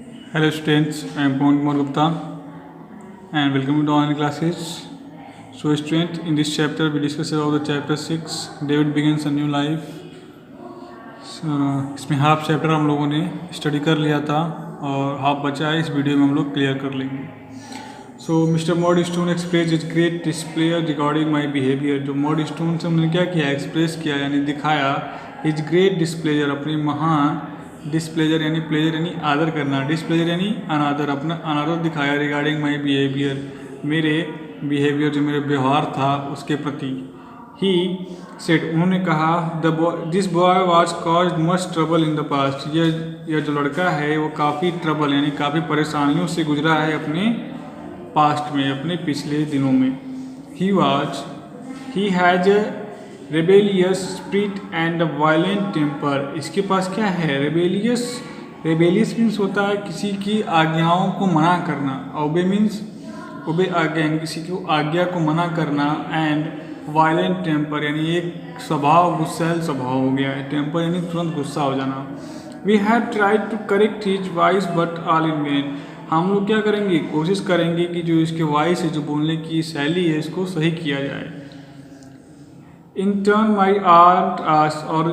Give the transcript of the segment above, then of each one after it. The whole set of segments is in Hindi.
Hello students, I am Pawan Kumar Gupta and welcome to online classes. So students, in this chapter we discuss about the chapter 6, David begins a new life. इसमें हाफ चैप्टर हम लोगों ने स्टडी कर लिया था और हाफ बचा है, इस वीडियो में हम लोग क्लियर कर लेंगे. So mister Murdstone express is great displeasure regarding my behaviour. जो मॉड स्टोन से हमने क्या किया, एक्सप्रेस किया यानी दिखाया इज ग्रेट डिस्प्लेजर, अपनी महान डिस्प्लेजर यानी प्लेजर यानी आदर करना, डिस्प्लेजर यानी अनादर, अपना अनादर दिखाया रिगार्डिंग माई बिहेवियर, मेरे बिहेवियर जो मेरा व्यवहार था उसके प्रति. ही सेड, उन्होंने कहा this boy was caused much trouble in the past. यह जो लड़का है वो काफ़ी ट्रबल यानी काफ़ी परेशानियों से गुजरा है अपने पास्ट में, अपने पिछले दिनों में. ही has rebellious spirit and violent temper. इसके पास क्या है, रेबेलियस मीन्स होता है किसी की आज्ञाओं को मना करना, ओबे मीन्स ओबे आज्ञा यानी किसी की आज्ञा को मना करना, एंड वायलेंट टेम्पर यानी एक स्वभाव गुस्सैल स्वभाव हो गया है, टेम्पर यानी तुरंत गुस्सा हो जाना. We have tried to correct his voice but all in vain. हम लोग क्या करेंगे, कोशिश करेंगे कि जो इसके वॉइस है, जो बोलने की शैली है, इसको सही किया जाए. इन टर्न माई आंट आस, और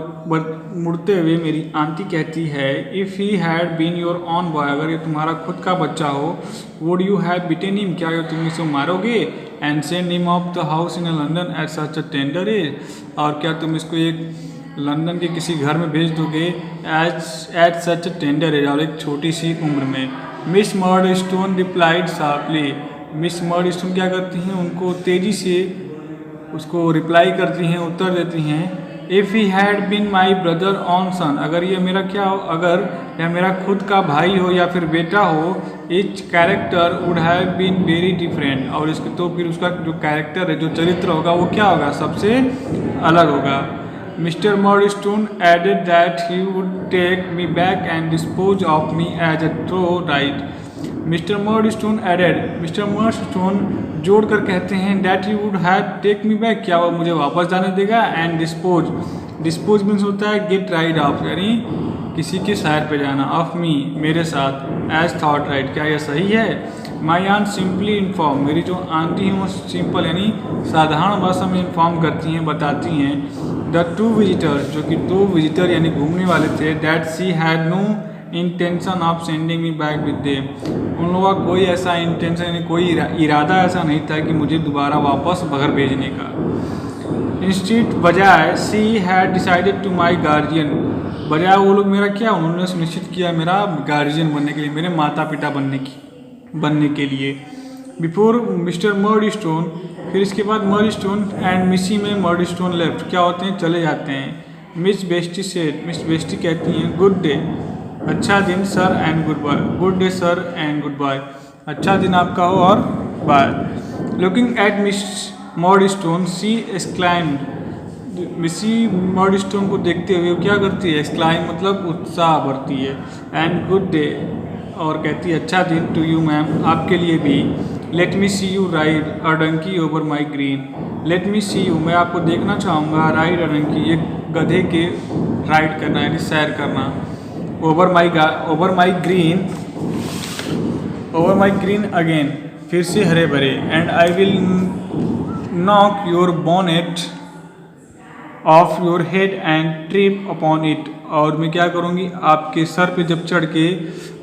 मुड़ते हुए मेरी आंटी कहती है, if he had been your own boy, अगर ये तुम्हारा खुद का बच्चा हो, would you have beaten him, क्या तुम इसे मारोगे, and send him off the house in London at such a tender age, और क्या तुम इसको एक लंदन के किसी घर में भेज दोगे at such a tender age, और एक छोटी सी उम्र में. Miss Murdstone replied sharply. Miss Murdstone क्या करती हैं, उनको तेज़ी से उसको रिप्लाई करती हैं, उत्तर देती हैं, if he had been my brother own son, अगर ये मेरा क्या हो, अगर यह मेरा खुद का भाई हो या फिर बेटा हो, each character would have been very different, और इसके तो फिर उसका जो कैरेक्टर है, जो चरित्र होगा वो क्या होगा, सबसे अलग होगा. Mister Murdstone added that he would take me back and dispose of me as a thought right. Mister Murdstone added, mister Murdstone जोड़ कर कहते हैं, that he would have take me back, क्या वो मुझे वापस जाने देगा, एंड डिस्पोज मीन्स होता है गेट राइड ऑफ, यानी किसी के सैर पे जाना, ऑफ मी मेरे साथ, एज थॉट राइट, क्या यह सही है. माई आंट सिंपली इन्फॉर्म, मेरी जो आंटी हैं वो सिंपल यानी साधारण भाषा में इन्फॉर्म करती हैं, बताती हैं, द टू विजिटर्स, जो कि दो विजिटर यानी घूमने वाले थे, that she had no intention of sending me back with them, उन लोगों का कोई ऐसा इंटेंशन यानी कोई इरादा ऐसा नहीं था कि मुझे दोबारा वापस घर भेजने का. इंस्टीट बजाय she had decided to my guardian, बजाय वो लोग मेरा क्या, उन्होंने सुनिश्चित किया मेरा गार्जियन बनने के लिए, मेरे माता पिता बनने के लिए. बिफोर मिस्टर मर्डस्टोन, फिर इसके बाद मर्डस्टोन एंड मिसी में मर्डस्टोन लेफ्ट, क्या होते हैं, चले जाते हैं. Miss bestie said, Miss bestie कहती हैं, गुड डे, अच्छा दिन sir and goodbye, good day sir and goodbye, अच्छा दिन आपका हो और bye. Looking at Miss Murdstone she exclaimed, Miss Murdstone को देखते हुए क्या करती है, एक्सक्लाइम मतलब उत्साह भरती है, एंड गुड डे, और कहती है अच्छा दिन टू यू मैम, आपके लिए भी. Let me see you ride a donkey over my green, let me see you, मैं आपको देखना चाहूँगा, राइड अ डंकी, एक गधे के राइड करना यानी सैर करना, ओवर माई ग्रीन अगेन, फिर से हरे भरे, and I will knock your bonnet of your head and trip upon it, और मैं क्या करूँगी, आपके सर पे जब चढ़ के,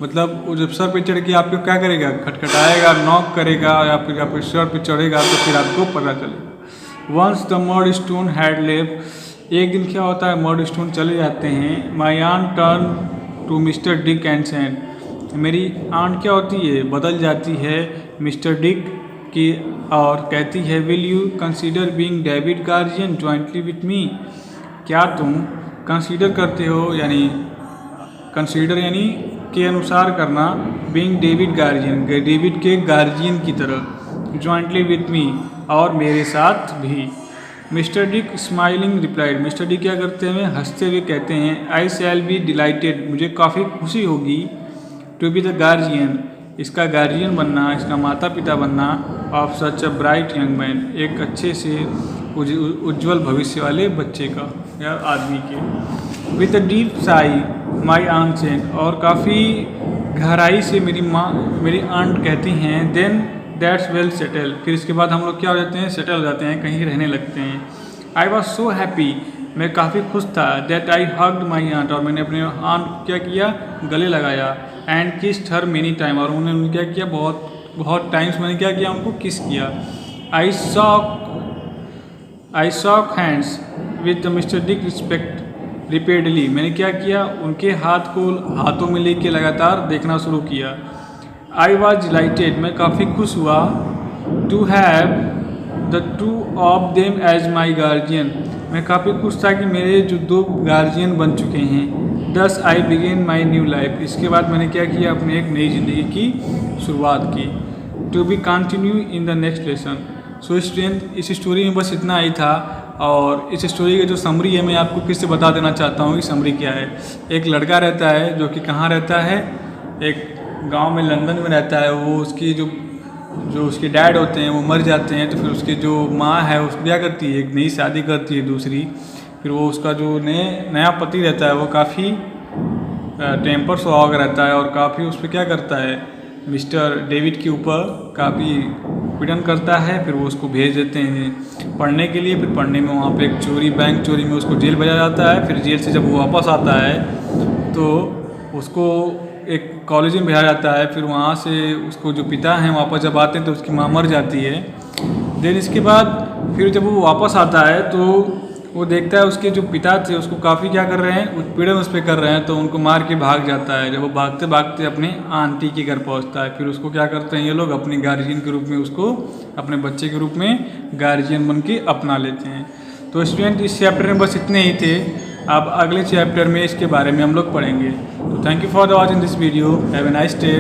मतलब वो जब सर पे चढ़ के आपको क्या करेगा, खटखटाएगा, नॉक करेगा, या फिर आपके सर पे चढ़ेगा तो फिर आपको पता चलेगा. Once the Murdstone had left, एक दिन क्या होता है, मॉडस्टोन चले जाते हैं. My aunt turn to Mr Dick and said, मेरी आंट क्या होती है, बदल जाती है मिस्टर डिक की, और कहती है, will you consider being David guardian jointly with me, क्या तुम कंसीडर करते हो, यानी कंसीडर यानी के अनुसार करना, बीइंग डेविड गार्जियन, डेविड के गार्जियन की तरह, जॉइंटली विथ मी, और मेरे साथ भी. Mister Dick smiling replied, mister Dick क्या करते हैं, हंसते हुए कहते हैं, आई शैल बी डिलाइटेड, मुझे काफ़ी खुशी होगी, टू बी द गार्जियन, इसका गार्जियन बनना, इसका माता पिता बनना, of such a bright young man, एक अच्छे से उज्ज्वल भविष्य वाले बच्चे का या आदमी के. With a deep sigh my aunt said, और काफ़ी गहराई से मेरी आंट कहती हैं देन दैट्स वेल सेटल। फिर इसके बाद हम लोग क्या हो जाते हैं, सेटल हो जाते हैं, कहीं रहने लगते हैं। आई वॉज सो हैप्पी, मैं काफ़ी खुश था। That I hugged my aunt, और मैंने अपने आंट को क्या किया, गले लगाया। And kissed her many time, और उन्होंने क्या किया, बहुत टाइम्स मैंने क्या किया, उनको किस किया। I shook hands with mister Dick respect repeatedly, मैंने क्या किया, उनके हाथ को हाथों में लेके लगातार देखना शुरू किया। आई वॉज डिलाइटेड, मैं काफ़ी खुश हुआ। To have the two of them as my guardian, मैं काफ़ी खुश था कि मेरे जो 2 गार्जियन बन चुके हैं। दस आई बिगेन माई न्यू लाइफ, इसके बाद मैंने क्या किया, अपनी एक नई ज़िंदगी की शुरुआत की। To be continue in the next lesson. So student, इस स्टोरी में बस इतना ही था, और इस स्टोरी का जो समरी है मैं आपको फिर से बता देना चाहता हूँ कि समरी क्या है। एक लड़का रहता है जो कि कहाँ रहता है, एक गांव में लंदन में रहता है। वो उसकी जो उसके डैड होते हैं वो मर जाते हैं, तो फिर उसकी जो माँ है उसको क्या करती है, एक नई शादी करती है दूसरी। फिर वो उसका जो नया पति रहता है वो काफ़ी टेम्पर स्वभाव का रहता है, और काफ़ी उस पर क्या करता है, मिस्टर डेविड के ऊपर काफ़ी पीड़न करता है। फिर वो उसको भेज देते हैं पढ़ने के लिए। फिर पढ़ने में वहाँ पे एक बैंक चोरी में उसको जेल भेजा जाता है। फिर जेल से जब वो वापस आता है तो उसको एक कॉलेज में भेजा जाता है। फिर वहाँ से उसको जो पिता हैं वापस जब आते हैं तो उसकी माँ मर जाती है। देन इसके बाद फिर जब वो वापस आता है तो वो देखता है उसके जो पिता थे उसको काफ़ी क्या कर रहे हैं, उत्पीड़न उस पर कर रहे हैं, तो उनको मार के भाग जाता है। जब वो भागते भागते अपने आंटी के घर पहुंचता है, फिर उसको क्या करते हैं ये लोग, अपने गार्जियन के रूप में उसको अपने बच्चे के रूप में गार्जियन बन के अपना लेते हैं। तो स्टूडेंट, इस चैप्टर में बस इतने ही थे। अब अगले चैप्टर में इसके बारे में हम लोग पढ़ेंगे। तो thank you for watching this video. Have a nice day.